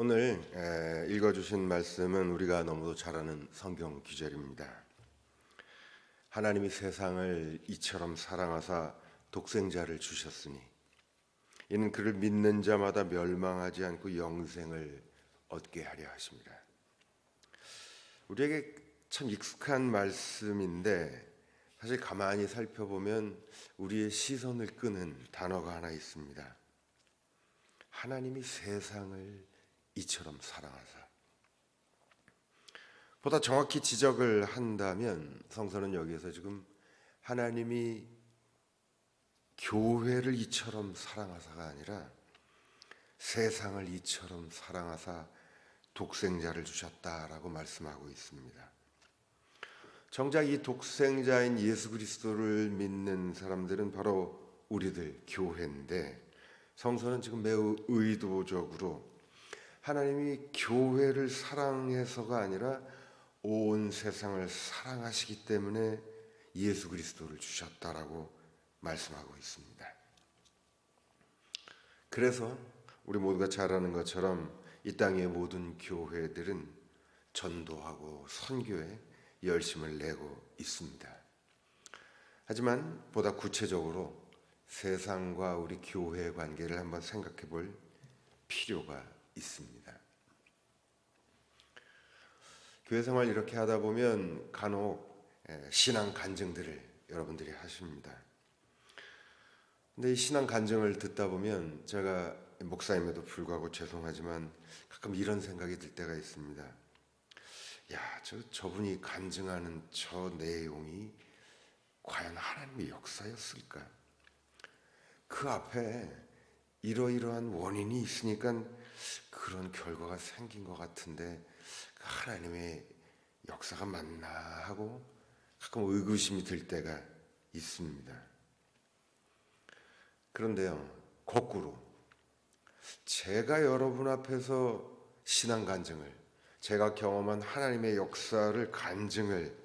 오늘 읽어주신 말씀은 우리가 너무도 잘 아는 성경 구절입니다. 하나님이 세상을 이처럼 사랑하사 독생자를 주셨으니 이는 그를 믿는 자마다 멸망하지 않고 영생을 얻게 하려 하십니다. 우리에게 참 익숙한 말씀인데 사실 가만히 살펴보면 우리의 시선을 끄는 단어가 하나 있습니다. 하나님이 세상을 이처럼 사랑하사. 보다 정확히 지적을 한다면 성서는 여기에서 지금 하나님이 교회를 이처럼 사랑하사가 아니라 세상을 이처럼 사랑하사 독생자를 주셨다라고 말씀하고 있습니다. 정작 이 독생자인 예수 그리스도를 믿는 사람들은 바로 우리들 교회인데 성서는 지금 매우 의도적으로 하나님이 교회를 사랑해서가 아니라 온 세상을 사랑하시기 때문에 예수 그리스도를 주셨다라고 말씀하고 있습니다. 그래서 우리 모두가 잘 아는 것처럼 이 땅의 모든 교회들은 전도하고 선교에 열심을 내고 있습니다. 하지만 보다 구체적으로 세상과 우리 교회의 관계를 한번 생각해 볼 필요가 있습니다. 교회 생활 이렇게 하다 보면 간혹 신앙 간증들을 여러분들이 하십니다. 근데 이 신앙 간증을 듣다 보면 제가 목사임에도 불구하고 죄송하지만 가끔 이런 생각이 들 때가 있습니다. 야, 저분이 간증하는 저 내용이 과연 하나님의 역사였을까? 그 앞에 이러이러한 원인이 있으니까 그런 결과가 생긴 것 같은데 하나님의 역사가 맞나 하고 가끔 의구심이 들 때가 있습니다. 그런데요, 거꾸로 제가 여러분 앞에서 신앙 간증을, 제가 경험한 하나님의 역사를 간증을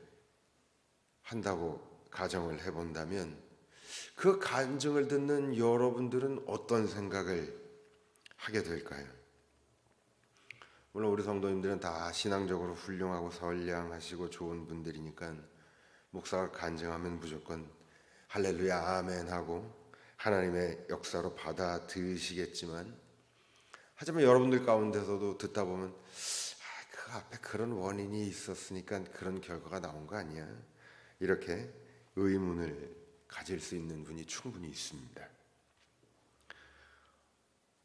한다고 가정을 해본다면 그 간증을 듣는 여러분들은 어떤 생각을 하게 될까요? 물론 우리 성도님들은 다 신앙적으로 훌륭하고 선량하시고 좋은 분들이니까 목사가 간증하면 무조건 할렐루야 아멘 하고 하나님의 역사로 받아들이시겠지만, 하지만 여러분들 가운데서도 듣다 보면 그 앞에 그런 원인이 있었으니까 그런 결과가 나온 거 아니야? 이렇게 의문을 가질 수 있는 분이 충분히 있습니다.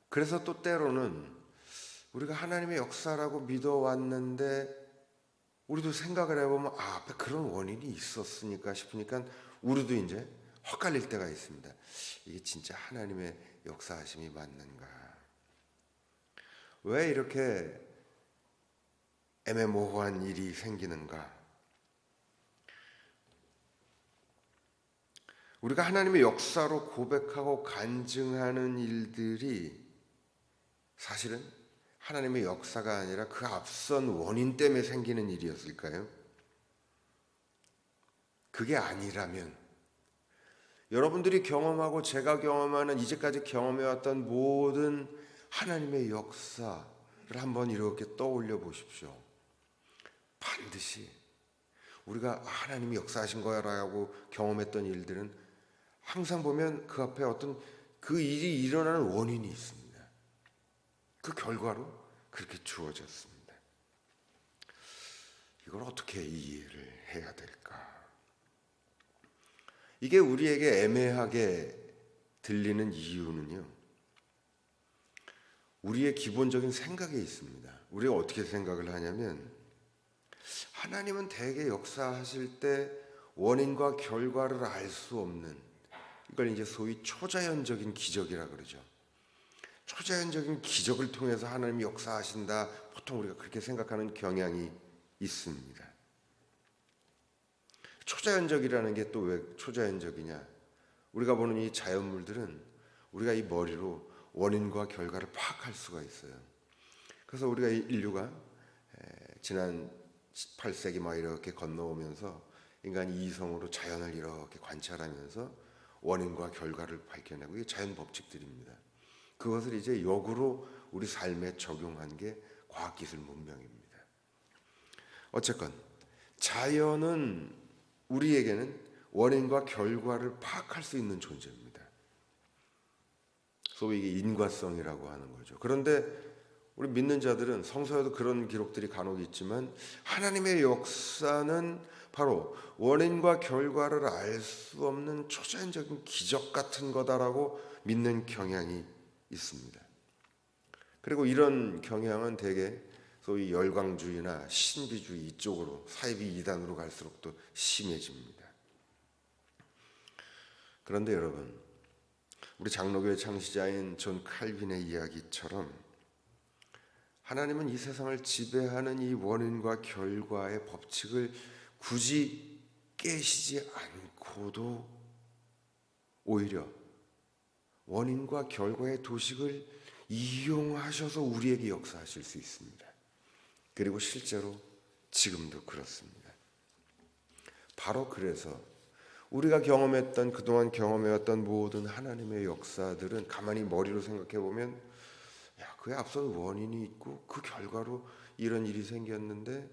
그래서 또 때로는 우리가 하나님의 역사라고 믿어왔는데 우리도 생각을 해보면 앞에 그런 원인이 있었으니까 싶으니까 우리도 이제 헛갈릴 때가 있습니다. 이게 진짜 하나님의 역사하심이 맞는가? 왜 이렇게 애매모호한 일이 생기는가? 우리가 하나님의 역사로 고백하고 간증하는 일들이 사실은 하나님의 역사가 아니라 그 앞선 원인 때문에 생기는 일이었을까요? 그게 아니라면 여러분들이 경험하고 제가 경험하는 이제까지 경험해왔던 모든 하나님의 역사를 한번 이렇게 떠올려 보십시오. 반드시 우리가 하나님이 역사하신 거야라고 경험했던 일들은 항상 보면 그 앞에 어떤 그 일이 일어나는 원인이 있습니다. 그 결과로 그렇게 주어졌습니다. 이걸 어떻게 이해를 해야 될까? 이게 우리에게 애매하게 들리는 이유는요, 우리의 기본적인 생각에 있습니다. 우리가 어떻게 생각을 하냐면 하나님은 대개 역사하실 때 원인과 결과를 알 수 없는, 이걸 이제 소위 초자연적인 기적이라 그러죠. 초자연적인 기적을 통해서 하나님이 역사하신다, 보통 우리가 그렇게 생각하는 경향이 있습니다. 초자연적이라는 게 또 왜 초자연적이냐? 우리가 보는 이 자연물들은 우리가 이 머리로 원인과 결과를 파악할 수가 있어요. 그래서 우리가 인류가 지난 18세기 막 이렇게 건너오면서 인간이 이성으로 자연을 이렇게 관찰하면서 원인과 결과를 밝혀내고 이게 자연 법칙들입니다. 그것을 이제 역으로 우리 삶에 적용한 게 과학기술 문명입니다. 어쨌건 자연은 우리에게는 원인과 결과를 파악할 수 있는 존재입니다. 소위 이게 인과성이라고 하는 거죠. 그런데 우리 믿는 자들은 성서에도 그런 기록들이 간혹 있지만 하나님의 역사는 바로 원인과 결과를 알 수 없는 초자연적인 기적 같은 거다라고 믿는 경향이 있습니다. 그리고 이런 경향은 대개 소위 열광주의나 신비주의 이쪽으로 사이비 이단으로 갈수록 또 심해집니다. 그런데 여러분, 우리 장로교의 창시자인 존 칼빈의 이야기처럼 하나님은 이 세상을 지배하는 이 원인과 결과의 법칙을 굳이 깨시지 않고도 오히려 원인과 결과의 도식을 이용하셔서 우리에게 역사하실 수 있습니다. 그리고 실제로 지금도 그렇습니다. 바로 그래서 우리가 경험했던 그동안 경험해왔던 모든 하나님의 역사들은 가만히 머리로 생각해 보면 그에 앞선 원인이 있고 그 결과로 이런 일이 생겼는데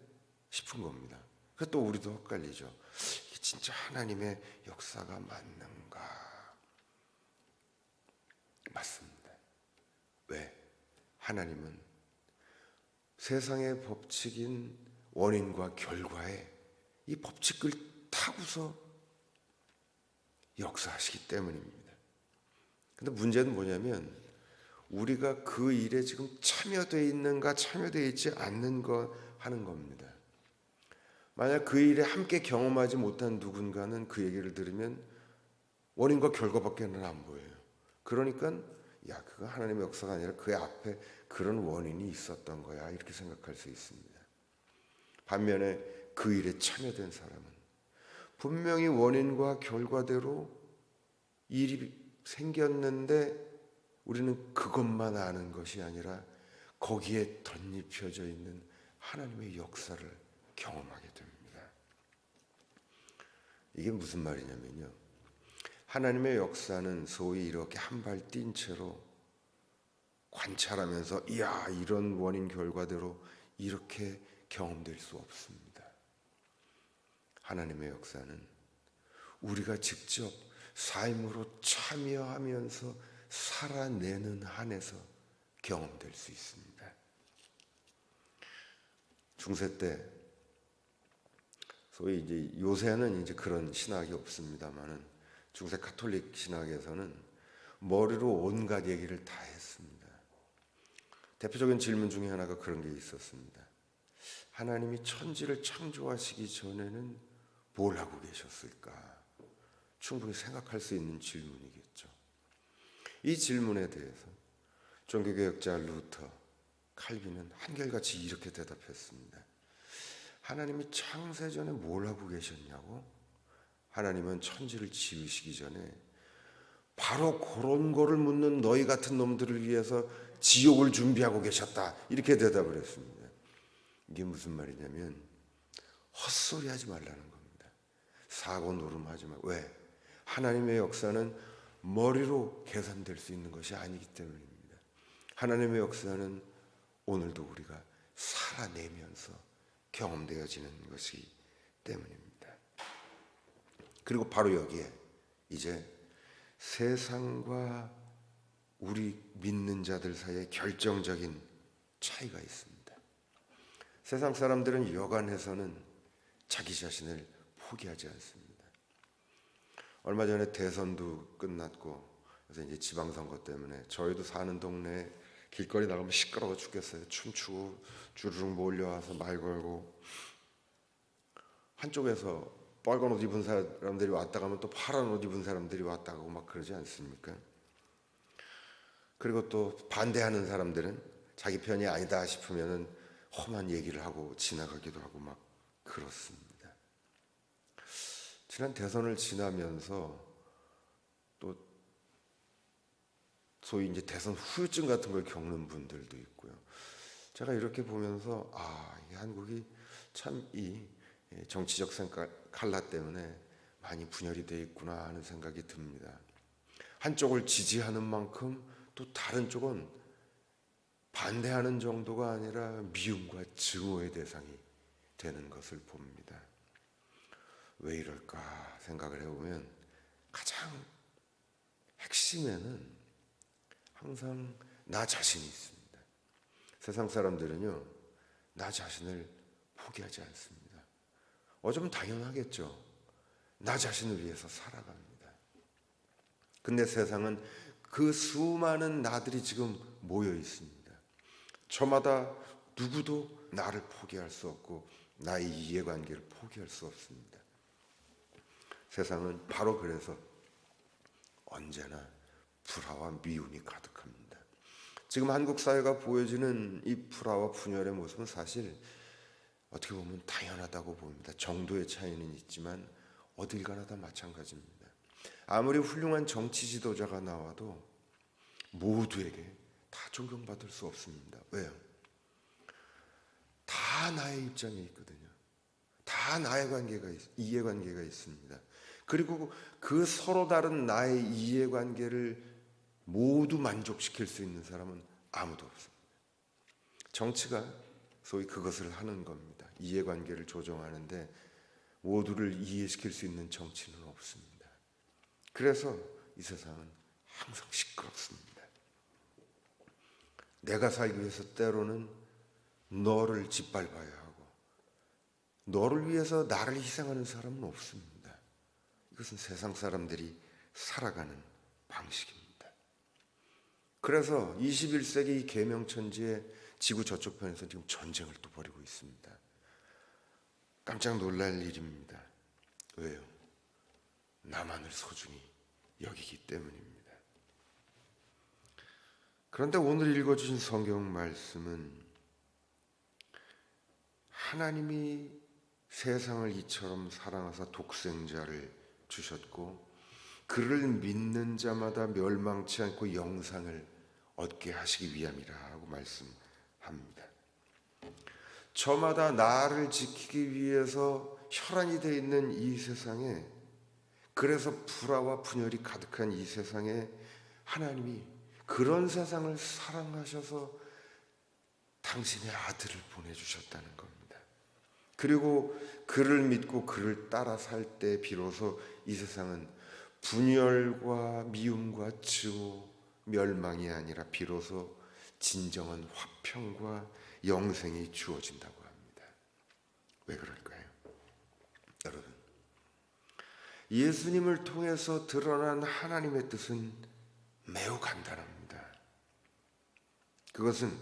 싶은 겁니다. 그래서 또 우리도 헷갈리죠. 이게 진짜 하나님의 역사가 맞는가? 맞습니다. 왜? 하나님은 세상의 법칙인 원인과 결과에 이 법칙을 타고서 역사하시기 때문입니다. 근데 문제는 뭐냐면 우리가 그 일에 지금 참여되어 있는가 참여되어 있지 않는가 하는 겁니다. 만약 그 일에 함께 경험하지 못한 누군가는 그 얘기를 들으면 원인과 결과밖에는 안 보여요. 그러니까 그거 하나님의 역사가 아니라 그 앞에 그런 원인이 있었던 거야 이렇게 생각할 수 있습니다. 반면에 그 일에 참여된 사람은 분명히 원인과 결과대로 일이 생겼는데 우리는 그것만 아는 것이 아니라 거기에 덧입혀져 있는 하나님의 역사를 경험하게 됩니다. 이게 무슨 말이냐면요. 하나님의 역사는 소위 이렇게 한 발 뛴 채로 관찰하면서 이런 원인 결과대로 이렇게 경험될 수 없습니다. 하나님의 역사는 우리가 직접 삶으로 참여하면서 살아내는 한에서 경험될 수 있습니다. 중세 때 소위 이제 요새는 이제 그런 신학이 없습니다만은 중세 가톨릭 신학에서는 머리로 온갖 얘기를 다 했습니다. 대표적인 질문 중에 하나가 그런 게 있었습니다. 하나님이 천지를 창조하시기 전에는 뭘 하고 계셨을까? 충분히 생각할 수 있는 질문이겠죠. 이 질문에 대해서 종교개혁자 루터, 칼빈은 한결같이 이렇게 대답했습니다. 하나님이 창세 전에 뭘 하고 계셨냐고? 하나님은 천지를 지으시기 전에 바로 그런 거를 묻는 너희 같은 놈들을 위해서 지옥을 준비하고 계셨다. 이렇게 대답을 했습니다. 이게 무슨 말이냐면 헛소리 하지 말라는 겁니다. 사고 노름하지 말고. 왜? 하나님의 역사는 머리로 계산될 수 있는 것이 아니기 때문입니다. 하나님의 역사는 오늘도 우리가 살아내면서 경험되어지는 것이기 때문입니다. 그리고 바로 여기에 이제 세상과 우리 믿는 자들 사이에 결정적인 차이가 있습니다. 세상 사람들은 여간해서는 자기 자신을 포기하지 않습니다. 얼마 전에 대선도 끝났고 그래서 이제 지방선거 때문에 저희도 사는 동네에 길거리 나가면 시끄러워 죽겠어요. 춤추고 주르륵 몰려와서 말 걸고 한쪽에서 빨간 옷 입은 사람들이 왔다 가면 또 파란 옷 입은 사람들이 왔다 가고 막 그러지 않습니까? 그리고 또 반대하는 사람들은 자기 편이 아니다 싶으면은 험한 얘기를 하고 지나가기도 하고 막 그렇습니다. 지난 대선을 지나면서 또 소위 이제 대선 후유증 같은 걸 겪는 분들도 있고요. 제가 이렇게 보면서 이 한국이 참 이 정치적 칼라 때문에 많이 분열이 돼 있구나 하는 생각이 듭니다. 한쪽을 지지하는 만큼 또 다른 쪽은 반대하는 정도가 아니라 미움과 증오의 대상이 되는 것을 봅니다. 왜 이럴까 생각을 해보면 가장 핵심에는 항상 나 자신이 있습니다. 세상 사람들은요, 나 자신을 포기하지 않습니다. 어쩌면 당연하겠죠. 나 자신을 위해서 살아갑니다. 근데 세상은 그 수많은 나들이 지금 모여 있습니다. 저마다 누구도 나를 포기할 수 없고 나의 이해관계를 포기할 수 없습니다. 세상은 바로 그래서 언제나 불화와 미움이 가득합니다. 지금 한국 사회가 보여지는 이 불화와 분열의 모습은 사실 어떻게 보면 당연하다고 봅니다. 정도의 차이는 있지만 어딜 가나 다 마찬가지입니다. 아무리 훌륭한 정치 지도자가 나와도 모두에게 다 존경받을 수 없습니다. 왜요? 다 나의 입장에 있거든요. 다 나의 이해관계가 있습니다. 그리고 그 서로 다른 나의 이해관계를 모두 만족시킬 수 있는 사람은 아무도 없습니다. 정치가 소위 그것을 하는 겁니다. 이해관계를 조정하는데 모두를 이해시킬 수 있는 정치는 없습니다. 그래서 이 세상은 항상 시끄럽습니다. 내가 살기 위해서 때로는 너를 짓밟아야 하고 너를 위해서 나를 희생하는 사람은 없습니다. 이것은 세상 사람들이 살아가는 방식입니다. 그래서 21세기 이 계명천지의 지구 저쪽 편에서 지금 전쟁을 또 벌이고 있습니다. 깜짝 놀랄 일입니다. 왜요? 나만을 소중히 여기기 때문입니다. 그런데 오늘 읽어주신 성경 말씀은 하나님이 세상을 이처럼 사랑하사 독생자를 주셨고 그를 믿는 자마다 멸망치 않고 영생을 얻게 하시기 위함이라고 말씀합니다. 저마다 나를 지키기 위해서 혈안이 되어 있는 이 세상에, 그래서 불화와 분열이 가득한 이 세상에 하나님이 그런 세상을 사랑하셔서 당신의 아들을 보내주셨다는 겁니다. 그리고 그를 믿고 그를 따라 살 때 비로소 이 세상은 분열과 미움과 증오, 멸망이 아니라 비로소 진정한 화평과 영생이 주어진다고 합니다. 왜 그럴까요? 여러분, 예수님을 통해서 드러난 하나님의 뜻은 매우 간단합니다. 그것은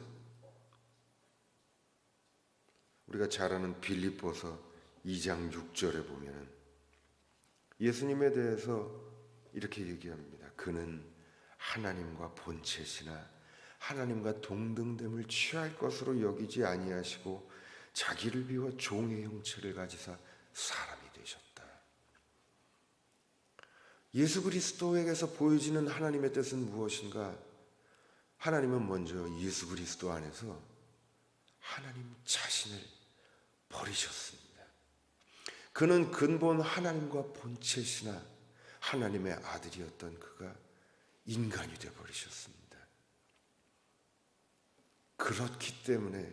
우리가 잘 아는 빌립보서 2장 6절에 보면 예수님에 대해서 이렇게 얘기합니다. 그는 하나님과 본체시나 하나님과 동등됨을 취할 것으로 여기지 아니하시고 자기를 비워 종의 형체를 가지사 사람이 되셨다. 예수 그리스도에게서 보여지는 하나님의 뜻은 무엇인가? 하나님은 먼저 예수 그리스도 안에서 하나님 자신을 버리셨습니다. 그는 근본 하나님과 본체시나 하나님의 아들이었던 그가 인간이 되어 버리셨습니다. 그렇기 때문에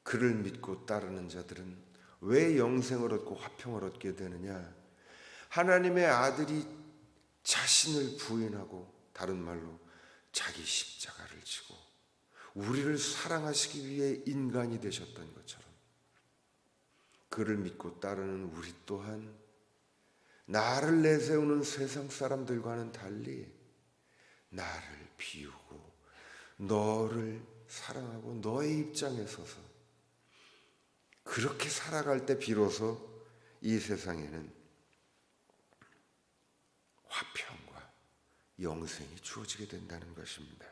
그를 믿고 따르는 자들은 왜 영생을 얻고 화평을 얻게 되느냐? 하나님의 아들이 자신을 부인하고, 다른 말로 자기 십자가를 지고 우리를 사랑하시기 위해 인간이 되셨던 것처럼 그를 믿고 따르는 우리 또한 나를 내세우는 세상 사람들과는 달리 나를 비우고 너를 사랑하고 너의 입장에 서서 그렇게 살아갈 때 비로소 이 세상에는 화평과 영생이 주어지게 된다는 것입니다.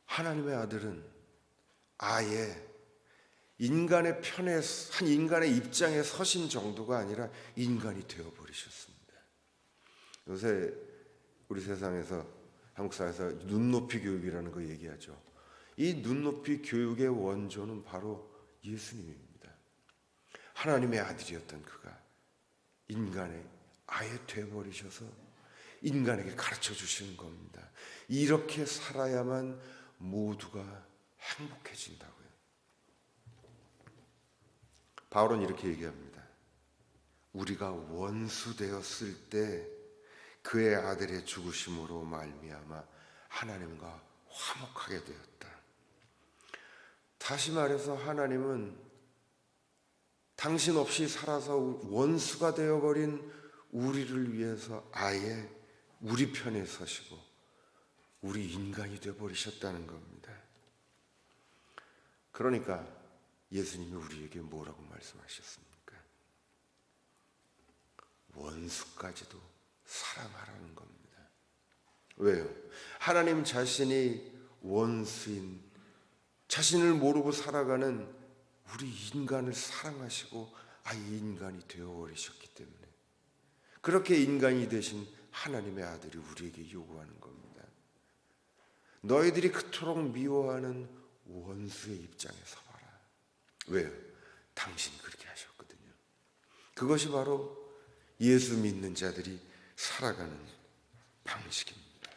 하나님의 아들은 아예 인간의 편에, 한 인간의 입장에 서신 정도가 아니라 인간이 되어버리셨습니다. 요새 우리 세상에서, 한국 사회에서 눈높이 교육이라는 거 얘기하죠. 이 눈높이 교육의 원조는 바로 예수님입니다. 하나님의 아들이었던 그가 인간에 아예 되어버리셔서 인간에게 가르쳐 주시는 겁니다. 이렇게 살아야만 모두가 행복해진다고요. 바울은 이렇게 얘기합니다. 우리가 원수 되었을 때 그의 아들의 죽으심으로 말미암아 하나님과 화목하게 되었다. 다시 말해서 하나님은 당신 없이 살아서 원수가 되어버린 우리를 위해서 아예 우리 편에 서시고 우리 인간이 되어버리셨다는 겁니다. 그러니까 예수님이 우리에게 뭐라고 말씀하셨습니까? 원수까지도 사랑하라는 겁니다. 왜요? 하나님 자신이 원수인, 자신을 모르고 살아가는 우리 인간을 사랑하시고 아예 인간이 되어버리셨기 때문에, 그렇게 인간이 되신 하나님의 아들이 우리에게 요구하는 겁니다. 너희들이 그토록 미워하는 원수의 입장에 서봐라. 왜요? 당신이 그렇게 하셨거든요. 그것이 바로 예수 믿는 자들이 살아가는 방식입니다.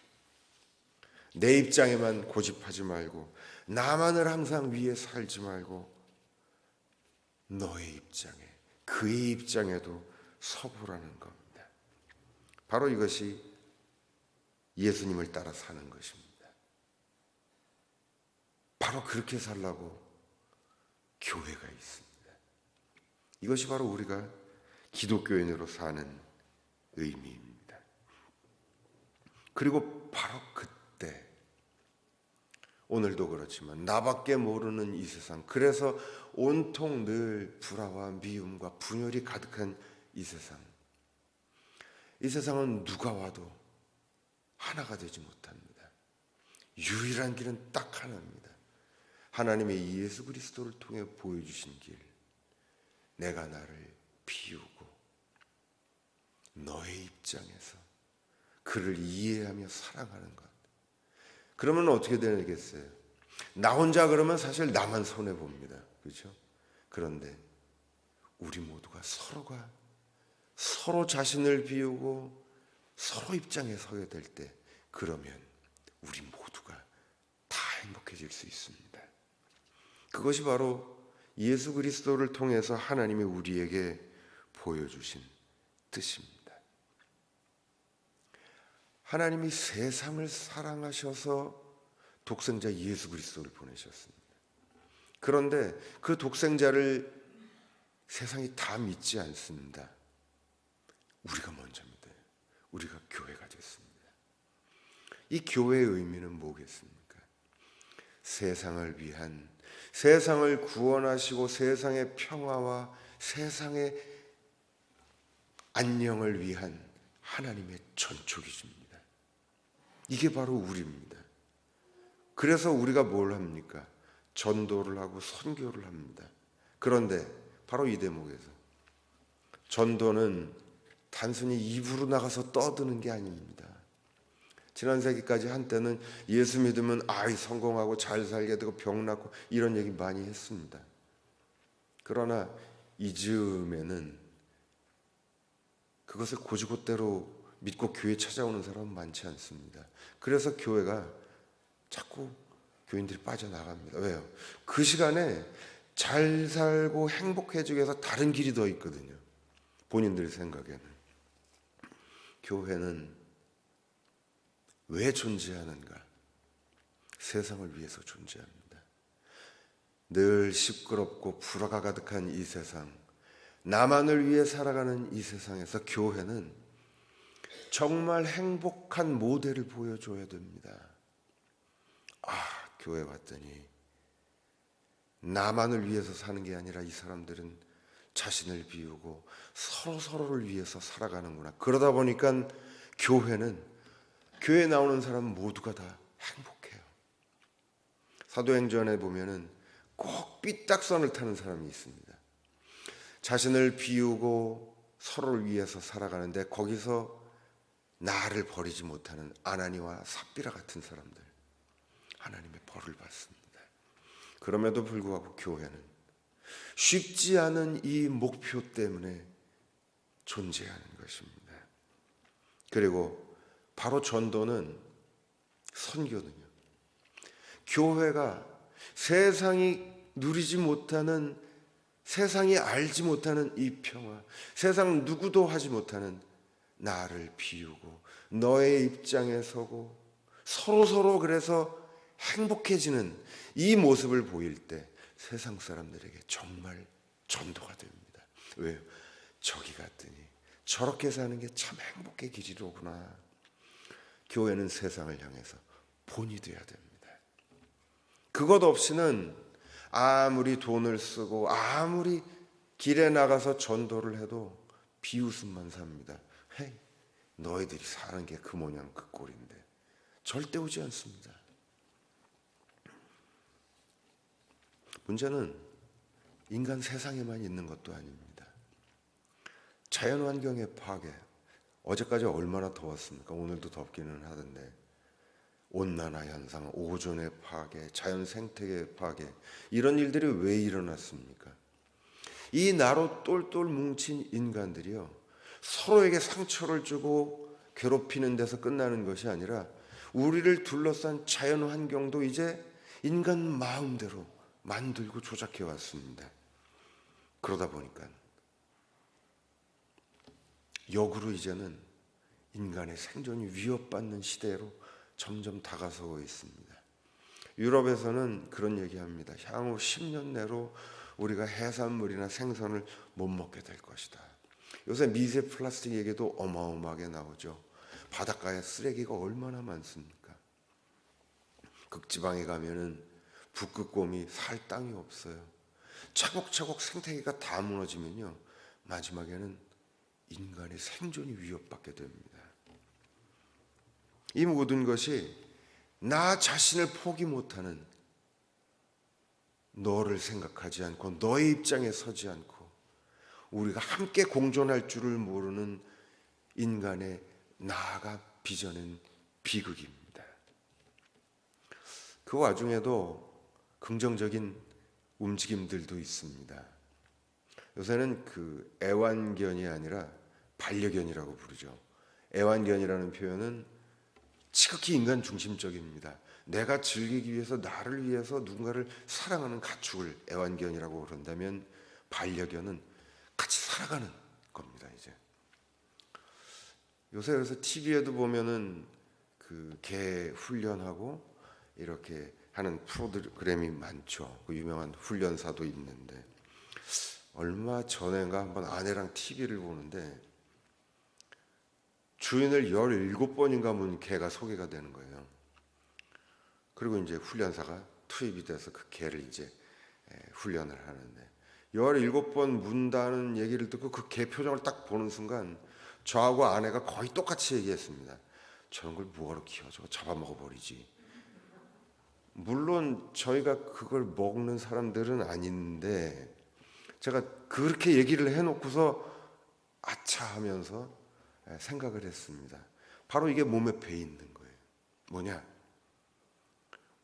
내 입장에만 고집하지 말고, 나만을 항상 위해 살지 말고, 너의 입장에, 그의 입장에도 서보라는 겁니다. 바로 이것이 예수님을 따라 사는 것입니다. 바로 그렇게 살라고 교회가 있습니다. 이것이 바로 우리가 기독교인으로 사는 의미입니다. 그리고 바로 그때, 오늘도 그렇지만 나밖에 모르는 이 세상, 그래서 온통 늘 불화와 미움과 분열이 가득한 이 세상, 이 세상은 누가 와도 하나가 되지 못합니다. 유일한 길은 딱 하나입니다. 하나님의 예수 그리스도를 통해 보여주신 길, 내가 나를 비우고 너의 입장에서 그를 이해하며 사랑하는 것. 그러면 어떻게 되겠어요? 나 혼자 그러면 사실 나만 손해봅니다. 그렇죠? 그런데 우리 모두가 서로 자신을 비우고 서로 입장에 서게 될 때, 그러면 우리 모두가 다 행복해질 수 있습니다. 그것이 바로 예수 그리스도를 통해서 하나님이 우리에게 보여주신 뜻입니다. 하나님이 세상을 사랑하셔서 독생자 예수 그리스도를 보내셨습니다. 그런데 그 독생자를 세상이 다 믿지 않습니다. 우리가 먼저 믿어요. 우리가 교회가 됐습니다. 이 교회의 의미는 뭐겠습니까? 세상을 위한, 세상을 구원하시고 세상의 평화와 세상의 안녕을 위한 하나님의 전초기준입니다. 이게 바로 우리입니다. 그래서 우리가 뭘 합니까? 전도를 하고 선교를 합니다. 그런데 바로 이 대목에서 전도는 단순히 입으로 나가서 떠드는 게 아닙니다. 지난 세기까지 한때는 예수 믿으면 성공하고 잘 살게 되고 병 낫고 이런 얘기 많이 했습니다. 그러나 이즈음에는 그것을 곧이곧대로 믿고 교회 찾아오는 사람은 많지 않습니다. 그래서 교회가 자꾸 교인들이 빠져나갑니다. 왜요? 그 시간에 잘 살고 행복해지기 위해서 다른 길이 더 있거든요. 본인들의 생각에는. 교회는 왜 존재하는가? 세상을 위해서 존재합니다. 늘 시끄럽고 불화가 가득한 이 세상, 나만을 위해 살아가는 이 세상에서 교회는 정말 행복한 모델을 보여줘야 됩니다. 교회 왔더니 나만을 위해서 사는 게 아니라 이 사람들은 자신을 비우고 서로를 위해서 살아가는구나. 그러다 보니까 교회에 나오는 사람 모두가 다 행복해요. 사도행전에 보면은 꼭 삐딱선을 타는 사람이 있습니다. 자신을 비우고 서로를 위해서 살아가는데 거기서 나를 버리지 못하는 아나니와 삽비라 같은 사람들, 하나님의 벌을 받습니다. 그럼에도 불구하고 교회는 쉽지 않은 이 목표 때문에 존재하는 것입니다. 그리고 바로 전도는 선교는요. 교회가 세상이 누리지 못하는, 세상이 알지 못하는 이 평화, 세상 누구도 하지 못하는 나를 비우고 너의 입장에 서고 서로 그래서 행복해지는 이 모습을 보일 때 세상 사람들에게 정말 전도가 됩니다. 왜요? 저기 갔더니 저렇게 사는 게 참 행복의 길이로구나. 교회는 세상을 향해서 본이 돼야 됩니다. 그것 없이는 아무리 돈을 쓰고 아무리 길에 나가서 전도를 해도 비웃음만 삽니다. 헤이, 너희들이 사는 게 그 모양 그 꼴인데. 절대 오지 않습니다. 문제는 인간 세상에만 있는 것도 아닙니다. 자연환경의 파괴. 어제까지 얼마나 더웠습니까? 오늘도 덥기는 하던데. 온난화 현상, 오존의 파괴, 자연 생태계의 파괴, 이런 일들이 왜 일어났습니까? 이 나로 똘똘 뭉친 인간들이요, 서로에게 상처를 주고 괴롭히는 데서 끝나는 것이 아니라 우리를 둘러싼 자연 환경도 이제 인간 마음대로 만들고 조작해 왔습니다. 그러다 보니까 역으로 이제는 인간의 생존이 위협받는 시대로 점점 다가서고 있습니다. 유럽에서는 그런 얘기합니다. 향후 10년 내로 우리가 해산물이나 생선을 못 먹게 될 것이다. 요새 미세 플라스틱 얘기도 어마어마하게 나오죠. 바닷가에 쓰레기가 얼마나 많습니까? 극지방에 가면은 북극곰이 살 땅이 없어요. 차곡차곡 생태계가 다 무너지면요, 마지막에는 인간의 생존이 위협받게 됩니다. 이 모든 것이 나 자신을 포기 못하는, 너를 생각하지 않고 너의 입장에 서지 않고 우리가 함께 공존할 줄을 모르는 인간의 나아가 빚어낸 비극입니다. 그 와중에도 긍정적인 움직임들도 있습니다. 요새는 그 애완견이 아니라 반려견이라고 부르죠. 애완견이라는 표현은 지극히 인간 중심적입니다. 내가 즐기기 위해서, 나를 위해서 누군가를 사랑하는 가축을 애완견이라고 그런다면, 반려견은 같이 살아가는 겁니다. 이제 요새 그래서 TV에도 보면은 그 개 훈련하고 이렇게 하는 프로그램이 많죠. 그 유명한 훈련사도 있는데, 얼마 전인가 한번 아내랑 TV를 보는데 주인을 17번인가 문 개가 소개가 되는 거예요. 그리고 이제 훈련사가 투입이 돼서 그 개를 이제 훈련을 하는데, 17번 문다는 얘기를 듣고 그 개 표정을 딱 보는 순간 저하고 아내가 거의 똑같이 얘기했습니다. 저런 걸 뭐하러 키워줘? 잡아먹어버리지. 물론 저희가 그걸 먹는 사람들은 아닌데, 제가 그렇게 얘기를 해놓고서 아차 하면서 생각을 했습니다. 바로 이게 몸에 배 있는 거예요. 뭐냐?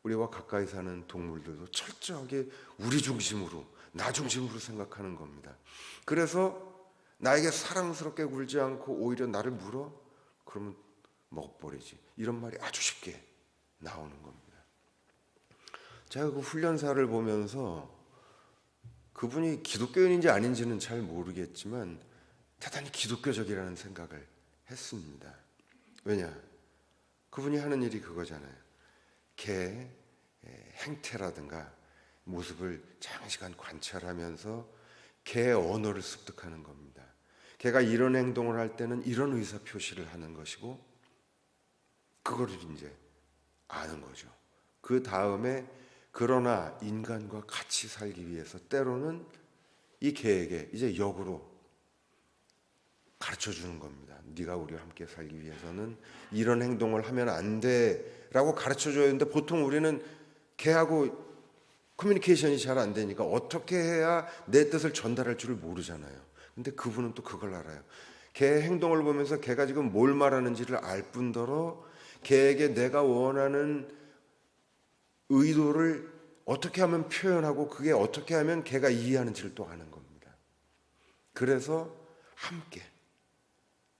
우리와 가까이 사는 동물들도 철저하게 우리 중심으로, 나 중심으로 생각하는 겁니다. 그래서 나에게 사랑스럽게 굴지 않고 오히려 나를 물어? 그러면 먹어버리지. 이런 말이 아주 쉽게 나오는 겁니다. 제가 그 훈련사를 보면서 그분이 기독교인인지 아닌지는 잘 모르겠지만 대단히 기독교적이라는 생각을 했습니다. 왜냐? 그분이 하는 일이 그거잖아요. 개의 행태라든가 모습을 장시간 관찰하면서 개의 언어를 습득하는 겁니다. 개가 이런 행동을 할 때는 이런 의사 표시를 하는 것이고, 그거를 이제 아는 거죠. 그 다음에 그러나 인간과 같이 살기 위해서 때로는 이 개에게 이제 역으로 가르쳐 주는 겁니다. 네가 우리와 함께 살기 위해서는 이런 행동을 하면 안 돼라고 가르쳐 줘야 되는데, 보통 우리는 개하고 커뮤니케이션이 잘 안 되니까 어떻게 해야 내 뜻을 전달할 줄을 모르잖아요. 근데 그분은 또 그걸 알아요. 개의 행동을 보면서 개가 지금 뭘 말하는지를 알 뿐더러 개에게 내가 원하는 의도를 어떻게 하면 표현하고 그게 어떻게 하면 개가 이해하는지를 또 아는 겁니다. 그래서 함께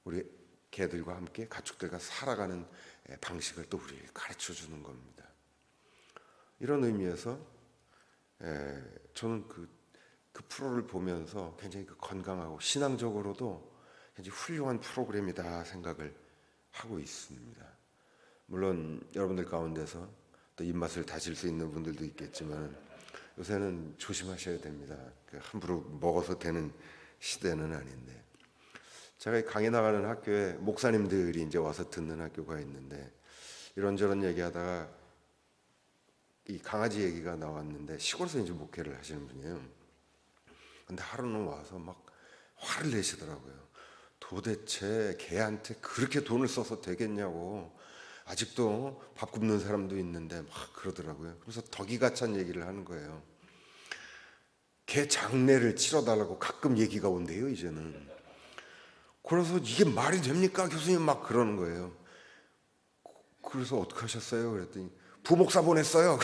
우리 개들과 함께 가축들과 살아가는 방식을 또 우리에게 가르쳐 주는 겁니다. 이런 의미에서 저는 그 프로를 보면서 굉장히 건강하고 신앙적으로도 굉장히 훌륭한 프로그램이다 생각을 하고 있습니다. 물론 여러분들 가운데서 또 입맛을 다질 수 있는 분들도 있겠지만 요새는 조심하셔야 됩니다. 함부로 먹어서 되는 시대는 아닌데, 제가 강의 나가는 학교에 목사님들이 이제 와서 듣는 학교가 있는데 이런저런 얘기하다가 이 강아지 얘기가 나왔는데 시골에서 이제 목회를 하시는 분이에요. 근데 하루는 와서 막 화를 내시더라고요. 도대체 개한테 그렇게 돈을 써서 되겠냐고, 아직도 밥 굶는 사람도 있는데 막 그러더라고요. 그래서 덕이가찬 얘기를 하는 거예요. 개 장례를 치러달라고 가끔 얘기가 온대요 이제는. 그래서 이게 말이 됩니까 교수님, 막 그러는 거예요. 그래서 어떻게 하셨어요? 그랬더니 부목사 보냈어요.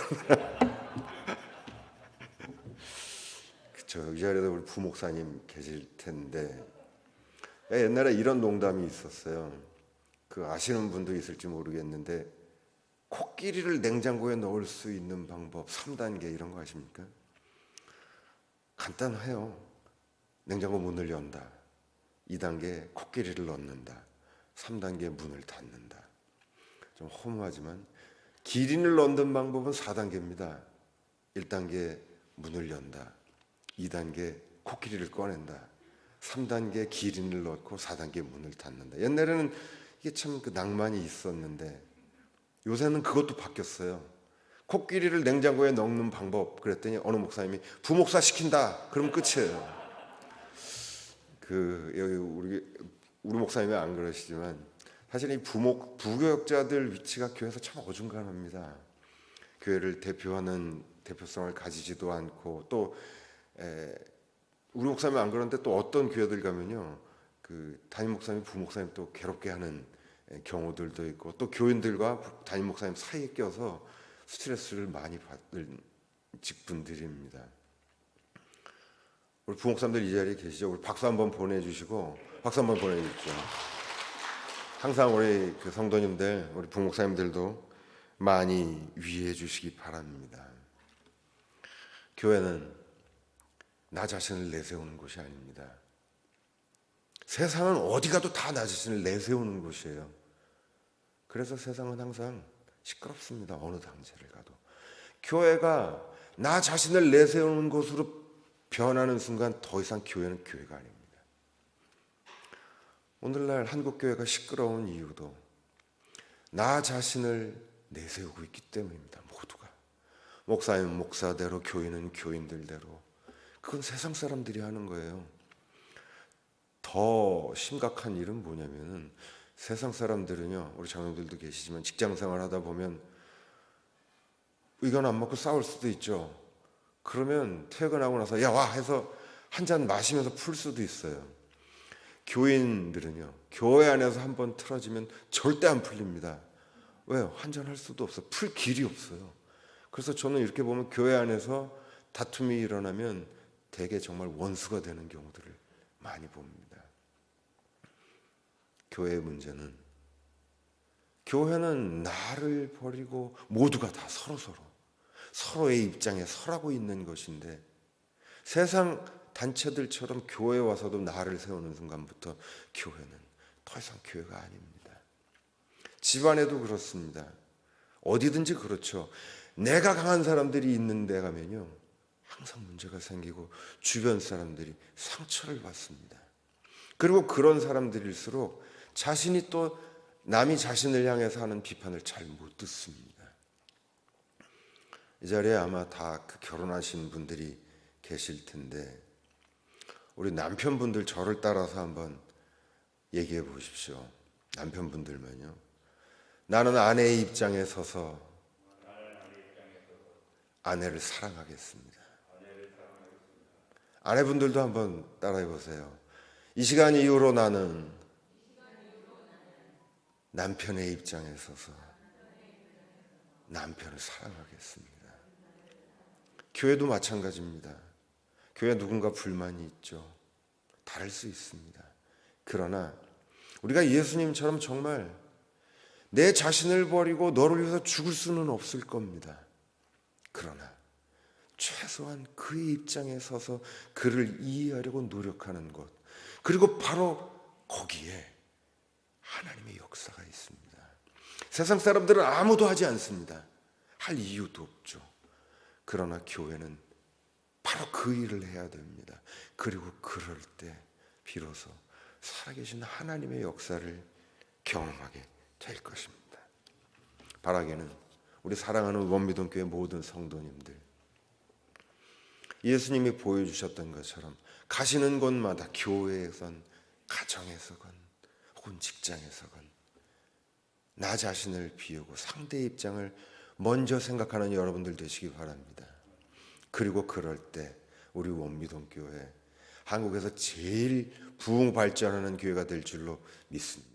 그쵸, 이 자리에도 우리 부목사님 계실 텐데, 옛날에 이런 농담이 있었어요. 그 아시는 분도 있을지 모르겠는데 코끼리를 냉장고에 넣을 수 있는 방법 3단계 이런 거 아십니까? 간단해요. 냉장고 문을 연다. 2단계 코끼리를 넣는다. 3단계 문을 닫는다. 좀 허무하지만 기린을 넣는 방법은 4단계입니다. 1단계 문을 연다. 2단계 코끼리를 꺼낸다. 3단계 기린을 넣고 4단계 문을 닫는다. 옛날에는 이게 참 낭만이 있었는데 요새는 그것도 바뀌었어요. 코끼리를 냉장고에 넣는 방법 그랬더니 어느 목사님이 부목사 시킨다. 그러면 끝이에요. 여기 우리 목사님은 안 그러시지만 사실 이 부교역자들 위치가 교회에서 참 어중간합니다. 교회를 대표하는 대표성을 가지지도 않고, 또 우리 목사님 안 그러는데 또 어떤 교회들 가면요, 그 담임 목사님, 부목사님 또 괴롭게 하는 경우들도 있고, 또 교인들과 담임 목사님 사이에 껴서 스트레스를 많이 받는 직분들입니다. 우리 부목사님들 이 자리에 계시죠? 우리 박수 한번 보내주시고, 박수 한번 보내주십시오. 항상 우리 그 성도님들, 우리 부목사님들도 많이 위해 주시기 바랍니다. 교회는 나 자신을 내세우는 곳이 아닙니다. 세상은 어디 가도 다 나 자신을 내세우는 곳이에요. 그래서 세상은 항상 시끄럽습니다. 어느 당제를 가도. 교회가 나 자신을 내세우는 곳으로 변하는 순간 더 이상 교회는 교회가 아닙니다. 오늘날 한국교회가 시끄러운 이유도 나 자신을 내세우고 있기 때문입니다. 모두가. 목사님은 목사대로, 교인은 교인들대로. 그건 세상 사람들이 하는 거예요. 더 심각한 일은 뭐냐면은 세상 사람들은요, 우리 장로들도 계시지만 직장 생활 하다 보면 의견 안 맞고 싸울 수도 있죠. 그러면 퇴근하고 나서 야 와 해서 한 잔 마시면서 풀 수도 있어요. 교인들은요, 교회 안에서 한번 틀어지면 절대 안 풀립니다. 왜요? 한 잔 할 수도 없어. 풀 길이 없어요. 그래서 저는 이렇게 보면 교회 안에서 다툼이 일어나면 대개 정말 원수가 되는 경우들을 많이 봅니다. 교회의 문제는, 교회는 나를 버리고 모두가 다 서로의 입장에 서라고 있는 것인데, 세상 단체들처럼 교회에 와서도 나를 세우는 순간부터 교회는 더 이상 교회가 아닙니다. 집안에도 그렇습니다. 어디든지 그렇죠. 내가 강한 사람들이 있는 데 가면요, 항상 문제가 생기고 주변 사람들이 상처를 받습니다. 그리고 그런 사람들일수록 자신이 또 남이 자신을 향해서 하는 비판을 잘 못 듣습니다. 이 자리에 아마 다 결혼하신 분들이 계실 텐데, 우리 남편분들 저를 따라서 한번 얘기해 보십시오. 남편분들만요. 나는 아내의 입장에 서서 아내를 사랑하겠습니다. 아내분들도 한번 따라해 보세요. 이 시간 이후로 나는 남편의 입장에 서서 남편을 사랑하겠습니다. 교회도 마찬가지입니다. 교회 누군가 불만이 있죠. 다를 수 있습니다. 그러나 우리가 예수님처럼 정말 내 자신을 버리고 너를 위해서 죽을 수는 없을 겁니다. 그러나 최소한 그의 입장에 서서 그를 이해하려고 노력하는 것, 그리고 바로 거기에 하나님의 역사가 있습니다. 세상 사람들은 아무도 하지 않습니다. 할 이유도 없죠. 그러나 교회는 바로 그 일을 해야 됩니다. 그리고 그럴 때 비로소 살아계신 하나님의 역사를 경험하게 될 것입니다. 바라기는 우리 사랑하는 원미동교회 모든 성도님들, 예수님이 보여주셨던 것처럼 가시는 곳마다 교회에선, 가정에서건 혹은 직장에서건 나 자신을 비우고 상대의 입장을 먼저 생각하는 여러분들 되시기 바랍니다. 그리고 그럴 때 우리 원미동교회, 한국에서 제일 부흥 발전하는 교회가 될 줄로 믿습니다.